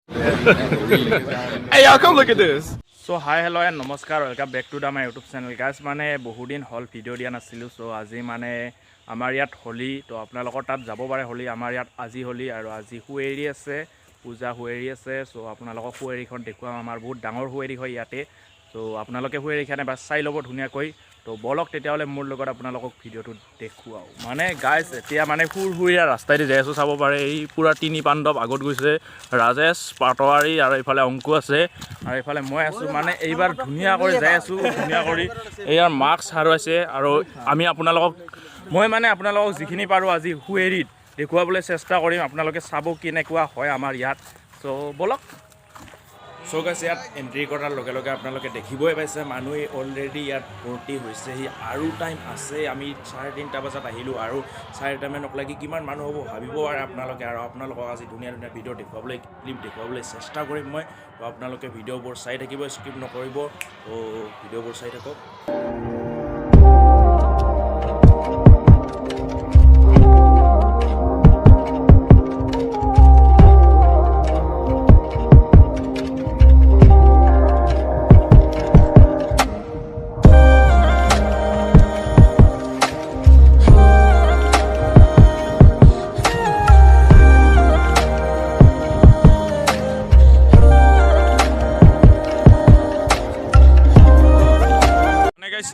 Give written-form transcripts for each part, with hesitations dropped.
Hey y'all, come look at this. So hi hello and namaskar, welcome back to my YouTube channel guys. মানে বহুত দিন হল video দিয়া নাছিলো, so আজি মানে আমাৰ ইয়াত হোলি, তো আপোনালোকৰ তাত যাব পাৰে হোলি, আমাৰ ইয়াত আজি হোলি আৰু আজি হুৱেৰি আছে, পূজা হুৱেৰি আছে। সো আপোনালোকক হুৱেৰিখন দেখুৱাম, আমাৰ বহুত ডাঙৰ হুৱেৰি হয় ইয়াতে। সো আপোনালোকে হুৱেৰিখন এবাৰ চাই ল'ব ধুনীয়াকৈ। তো বলক তেতিয়াহ'লে মোৰ লগত আপোনালোকক ভিডিঅ'টো দেখুৱাও। মানে গাইজ এতিয়া মানে সুৰসুৰীয়া ৰাস্তাইদি যাই আছোঁ, চাব পাৰে এই পূৰা তিনি পাণ্ডৱ আগত গৈছে, ৰাজেশ পাটোৱাৰী আৰু এইফালে অংকু আছে আৰু এইফালে মই আছোঁ। মানে এইবাৰ ধুনীয়া কৰি যাই আছোঁ, ধুনীয়া কৰি এইয়াৰ মাস্ক হাৰুৱাইছে আৰু আমি আপোনালোকক আপোনালোকক যিখিনি পাৰোঁ আজি হুৱেৰিত দেখুৱাবলৈ চেষ্টা কৰিম। আপোনালোকে চাব কেনেকুৱা হয় আমাৰ ইয়াত। চ' বলক। চ' গাইজ ইয়াত এণ্ট্ৰি কৰাৰ লগে লগে আপোনালোকে দেখিবই পাইছে মানুহে অলৰেডি ইয়াত ভৰ্তি হৈছেহি, আৰু টাইম আছে। আমি 3:30 বজাত আহিলোঁ আৰু 4টামানক লাগি কিমান মানুহ হ'ব ভাবিব পাৰে আপোনালোকে। আৰু আপোনালোকক আজি ধুনীয়া ধুনীয়া ভিডিঅ' দেখুৱাবলৈ, ক্লিপ দেখুৱাবলৈ চেষ্টা কৰিম মই। তো আপোনালোকে ভিডিঅ'বোৰ চাই থাকিব, স্কিপ নকৰিব। তো ভিডিঅ'বোৰ চাই থাকক।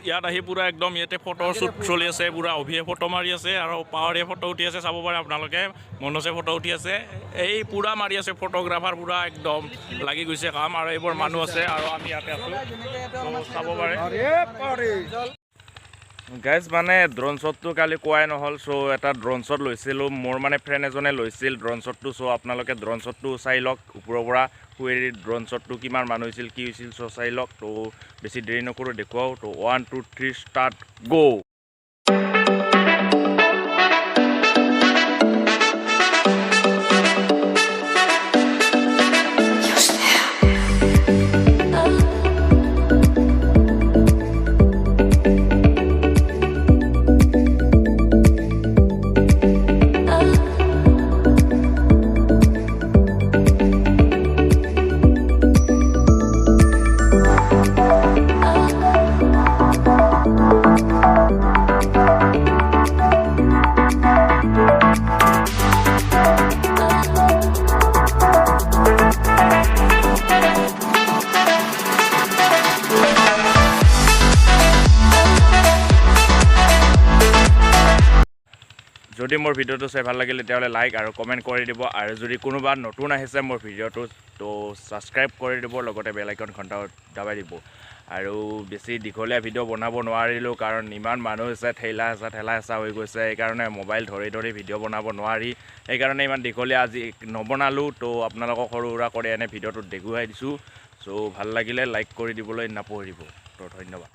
ইয়াত আহি পূৰা একদম ইয়াতে ফটো শ্বুট চলি আছে, পূৰা অভিয়ে ফটো মাৰি আছে আৰু পাৱাৰীয়ে ফটো উঠি আছে, চাব পাৰে আপোনালোকে। মনোজে ফটো উঠি আছে, এই পূৰা মাৰি আছে ফটোগ্ৰাফাৰ, পূৰা একদম লাগি গৈছে কাম। আৰু এইবোৰ মানুহ আছে আৰু আমি ইয়াতে আছোঁ, চাব পাৰে গাইজ। মানে ড্ৰোন শ্বটটো কালি কোৱাই নহ'ল, চ' এটা ড্ৰোন শ্বট লৈছিলোঁ, মোৰ মানে ফ্ৰেণ্ড এজনে লৈছিল ড্ৰোন শ্বটটো। চ' আপোনালোকে ড্ৰোন শ্বটটো চাই লওক, ওপৰৰ পৰা হুৱেৰিৰ ড্ৰোন শ্বটটো কিমান মানুহ হৈছিল, কি হৈছিল, চ' চাই লওক। তো বেছি দেৰি নকৰোঁ, দেখুৱাওঁ। তো 1 2 3 ষ্টাৰ্ট গ'। যদি মোৰ ভিডিঅ'টো চাই ভাল লাগিলে তেতিয়াহ'লে লাইক আৰু কমেণ্ট কৰি দিব, আৰু যদি কোনোবা নতুন আহিছে মোৰ ভিডিঅ'টো তো ছাবস্ক্ৰাইব কৰি দিব, লগতে বেল আইকন ঘণ্টা দাবাই দিব। আৰু বেছি দীঘলীয়া ভিডিঅ' বনাব নোৱাৰিলোঁ, কাৰণ ইমান মানুহ হৈছে, ঠেলা হেঁচা হৈ গৈছে, সেইকাৰণে মোবাইল ধৰি ধৰি ভিডিঅ' বনাব নোৱাৰি, সেইকাৰণে ইমান দীঘলীয়া আজি নবনালোঁ। তো আপোনালোকক সৰু সুৰা কৰি এনে ভিডিঅ'টোত দেখুৱাই দিছোঁ। চ' ভাল লাগিলে লাইক কৰি দিবলৈ নাপাহৰিব। তো ধন্যবাদ।